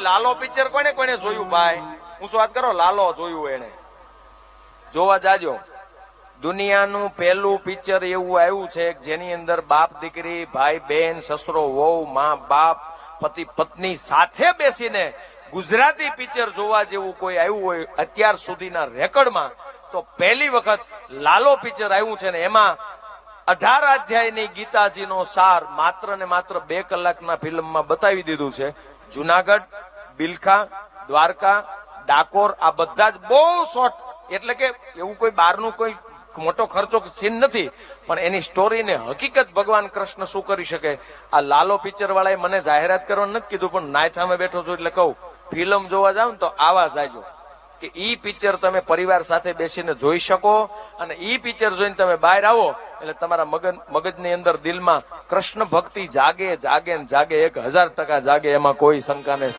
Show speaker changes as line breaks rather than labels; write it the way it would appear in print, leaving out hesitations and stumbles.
Lalo picture કોને કોને જોયું ભાઈ? હું શું વાત કરો, લાલો જોયું એને જોવા જાજો. દુનિયાનું પહેલું પિક્ચર એવું આવ્યું છે જેની અંદર બાપ દીકરી, ભાઈ બહેન, સસરો વહુ, માં બાપ, પતિ પત્ની સાથે બેસીને ગુજરાતી પિક્ચર જોવા જેવું કોઈ આવ્યું હોય અત્યાર સુધીના રેકોર્ડમાં તો પહેલી વખત લાલો પિક્ચર આવ્યું છે ને એમાં 18 અધ્યાયની ગીતાજીનો સાર માત્ર ને માત્ર 2 કલાકના ફિલ્મમાં બતાવી દીધું છે. જુનાગઢ, બિલખા, દ્વારકા, ડાકોર આ બધા જ બહુ શોર્ટ, એટલે કે એવું કોઈ બહારનું કોઈ મોટો ખર્ચો સીન નથી, પણ એની સ્ટોરીને હકીકત ભગવાન કૃષ્ણ શું કરી શકે. આ લાલો પિક્ચર વાળાએ મને જાહેરાત કરવાનું નથી કીધું, પણ નાય સામે બેઠો છું એટલે કહું, ફિલ્મ જોવા જાવ ને તો આવા જાયજો કે ઈ પિક્ચર તમે પરિવાર સાથે બેસીને જોઈ શકો, અને ઈ પિક્ચર જોઈને તમે બહાર આવો એટલે તમારા મગજની અંદર દિલમાં કૃષ્ણ ભક્તિ જાગે જાગે ને જાગે, 1000% જાગે, એમાં કોઈ શંકા નહીં.